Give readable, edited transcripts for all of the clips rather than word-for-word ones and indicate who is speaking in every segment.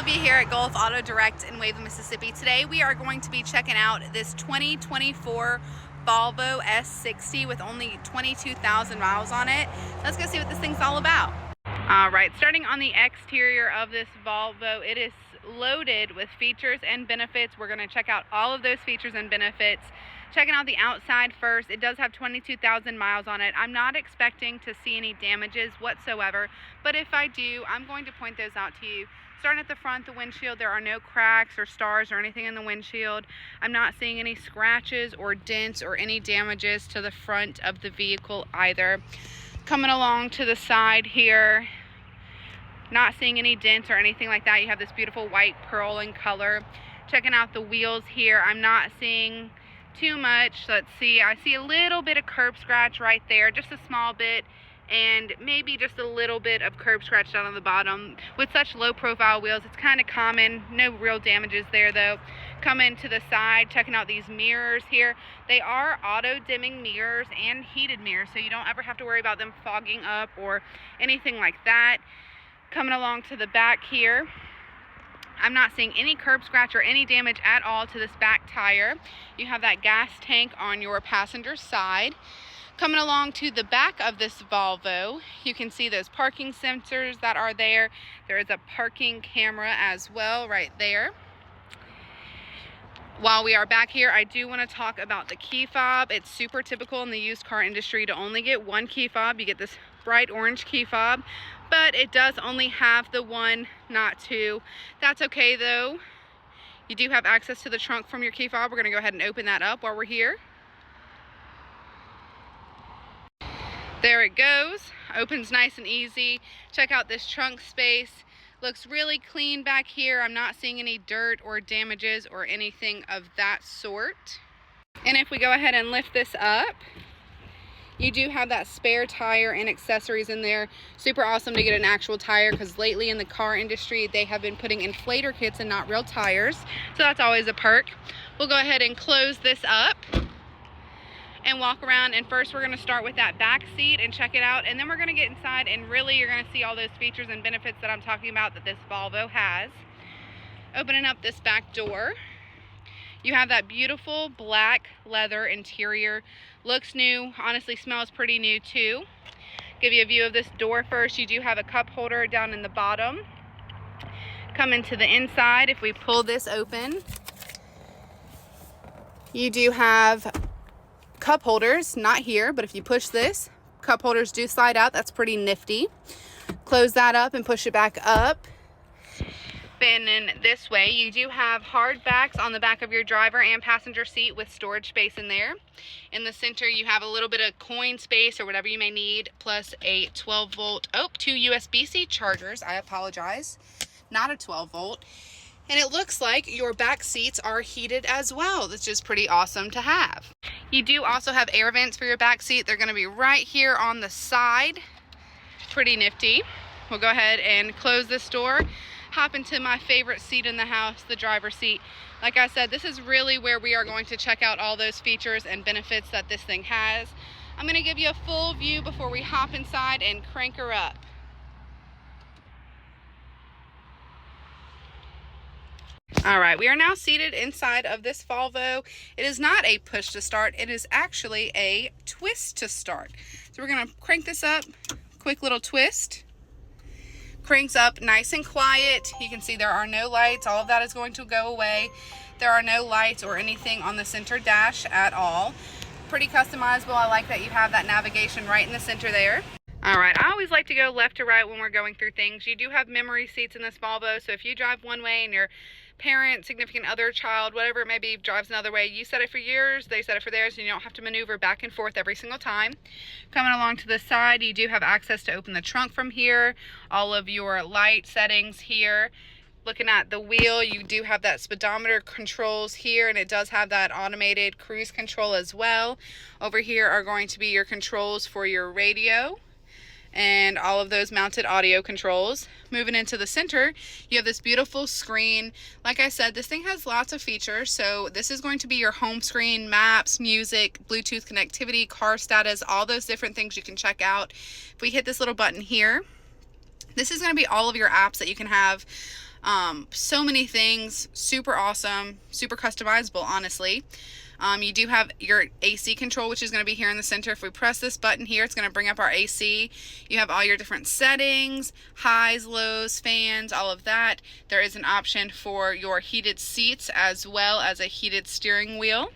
Speaker 1: be here at Gulf Auto Direct in Waving, Mississippi. Today we are going to be checking out this 2024 Volvo S60 with only 22,000 miles on it. Let's go see what this thing's all about. All right, starting on the exterior of this Volvo, it is loaded with features and benefits. We're going to check out all of those features and benefits. Checking out the outside first, it does have 22,000 miles on it. I'm not expecting to see any damages whatsoever, but if I do, I'm going to point those out to you. Starting at the front, the windshield, there are no cracks or stars or anything in the windshield. I'm not seeing any scratches or dents or any damages to the front of the vehicle either. Coming along to the side here, not seeing any dents or anything like that. You have this beautiful white pearl in color. Checking out the wheels here, I'm not seeing too much. Let's see, I see a little bit of curb scratch right there, just a small bit, and maybe just a little bit of curb scratch down on the bottom. With such low profile wheels, it's kind of common. No real damages there though. Coming to the side, checking out these mirrors here. They are auto dimming mirrors and heated mirrors, so you don't ever have to worry about them fogging up or anything like that. Coming along to the back here, I'm not seeing any curb scratch or any damage at all to this back tire. You have that gas tank on your passenger side. Coming along to the back of this Volvo, you can see those parking sensors that are there. There is a parking camera as well right there. While we are back here, I do want to talk about the key fob. It's super typical in the used car industry to only get one key fob. You get this bright orange key fob, but it does only have the one, not two. That's okay though. You do have access to the trunk from your key fob. We're going to go ahead and open that up while we're here. There it goes. Opens nice and easy. Check out this trunk space. Looks really clean back here. I'm not seeing any dirt or damages or anything of that sort. And if we go ahead and lift this up, you do have that spare tire and accessories in there. Super awesome to get an actual tire, because lately in the car industry, they have been putting inflator kits and not real tires. So that's always a perk. We'll go ahead and close this up and walk around, and first we're going to start with that back seat and check it out, and then we're going to get inside, and really you're going to see all those features and benefits that I'm talking about that this Volvo has. Opening up this back door, you have that beautiful black leather interior. Looks new, honestly smells pretty new too. Give you a view of this door first. You do have a cup holder down in the bottom. Come into the inside. If we pull this open, you do have cup holders, not here, but if you push this, cup holders do slide out. That's pretty nifty. Close that up and push it back up. Spinning this way, you do have hard backs on the back of your driver and passenger seat with storage space in there. In the center, you have a little bit of coin space or whatever you may need, plus a 12 volt, two USB-C chargers. I apologize, not a 12 volt. And it looks like your back seats are heated as well. That's just pretty awesome to have. You do also have air vents for your back seat. They're going to be right here on the side. Pretty nifty. We'll go ahead and close this door. Hop into my favorite seat in the house, the driver's seat. Like I said, this is really where we are going to check out all those features and benefits that this thing has. I'm going to give you a full view before we hop inside and crank her up. All right, we are now seated inside of this Volvo. It is not a push to start, it is actually a twist to start. So we're gonna crank this up, quick little twist. Cranks up nice and quiet. You can see there are no lights, all of that is going to go away. There are no lights or anything on the center dash at all. Pretty customizable. I like that you have that navigation right in the center there. All right, I always like to go left to right when we're going through things. You do have memory seats in this Volvo, so if you drive one way and your parent, significant other, child, whatever it may be, drives another way, you set it for yours, they set it for theirs, and you don't have to maneuver back and forth every single time. Coming along to the side, you do have access to open the trunk from here, all of your light settings here. Looking at the wheel, you do have that speedometer controls here, and it does have that automated cruise control as well. Over here are going to be your controls for your radio and all of those mounted audio controls. Moving into the center, you have this beautiful screen. Like I said, this thing has lots of features. So this is going to be your home screen, maps, music, Bluetooth connectivity, car status, all those different things you can check out. If we hit this little button here, This is going to be all of your apps that you can have. So many things, super awesome, super customizable, honestly. You do have your AC control, which is going to be here in the center. If we press this button here, it's going to bring up our AC. You have all your different settings, highs, lows, fans, all of that. There is an option for your heated seats as well as a heated steering wheel.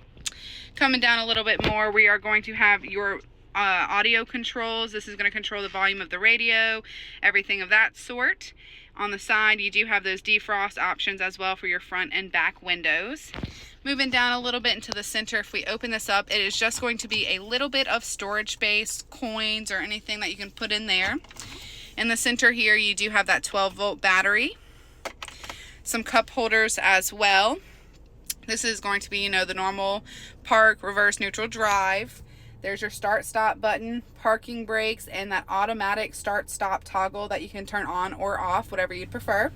Speaker 1: Coming down a little bit more, we are going to have your audio controls. This is going to control the volume of the radio, everything of that sort. On the side, you do have those defrost options as well for your front and back windows. Moving down a little bit into the center, if we open this up, it is just going to be a little bit of storage space, coins or anything that you can put in there. In the center here, you do have that 12-volt battery. Some cup holders as well. This is going to be, the normal park, reverse, neutral, drive. There's your start stop button, parking brakes, and that automatic start stop toggle that you can turn on or off, whatever you'd prefer.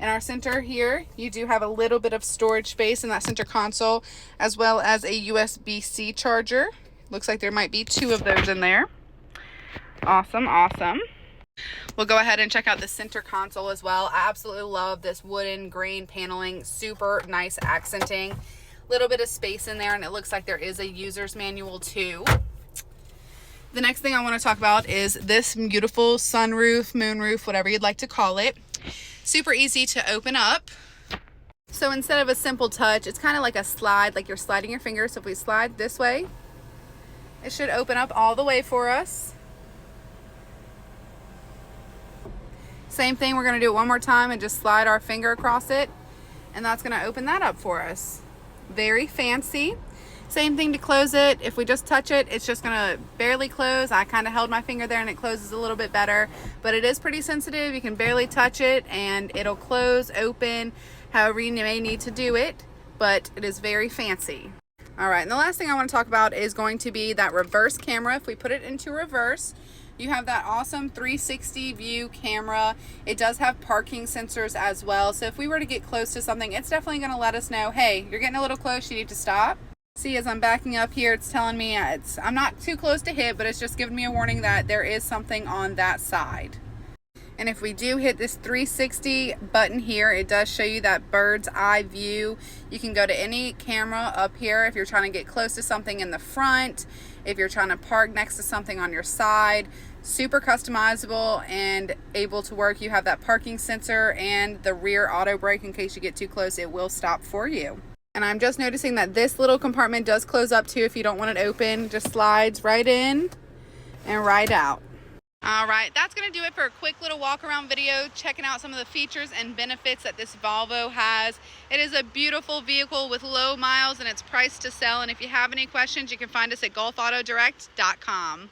Speaker 1: In our center here, you do have a little bit of storage space in that center console, as well as a USB-C charger. Looks like there might be 2 of those in there. Awesome, awesome. We'll go ahead and check out the center console as well. I absolutely love this wooden grain paneling, super nice accenting. Little bit of space in there, and it looks like there is a user's manual too. The next thing I want to talk about is this beautiful sunroof, moonroof, whatever you'd like to call it. Super easy to open up. So instead of a simple touch, it's kind of like a slide, like you're sliding your finger. So if we slide this way, it should open up all the way for us. Same thing, we're going to do it one more time and just slide our finger across it, and that's going to open that up for us. Very fancy. Same thing to close it. If we just touch it, it's just gonna barely close. I kind of held my finger there and it closes a little bit better, but it is pretty sensitive. You can barely touch it and it'll close, open, however you may need to do it, but it is very fancy. All right, and the last thing I want to talk about is going to be that reverse camera. If we put it into reverse, you have that awesome 360 view camera. It does have parking sensors as well. So if we were to get close to something, it's definitely going to let us know, hey, you're getting a little close, you need to stop. See, as I'm backing up here, it's telling me I'm not too close to hit, but it's just giving me a warning that there is something on that side. And if we do hit this 360 button here, it does show you that bird's eye view. You can go to any camera up here if you're trying to get close to something in the front, if you're trying to park next to something on your side. Super customizable and able to work. You have that parking sensor and the rear auto brake. In case you get too close, it will stop for you. And I'm just noticing that this little compartment does close up too. If you don't want it open, just slides right in and right out. All right, that's going to do it for a quick little walk around video, checking out some of the features and benefits that this Volvo has. It is a beautiful vehicle with low miles and it's priced to sell. And if you have any questions, you can find us at golfautodirect.com.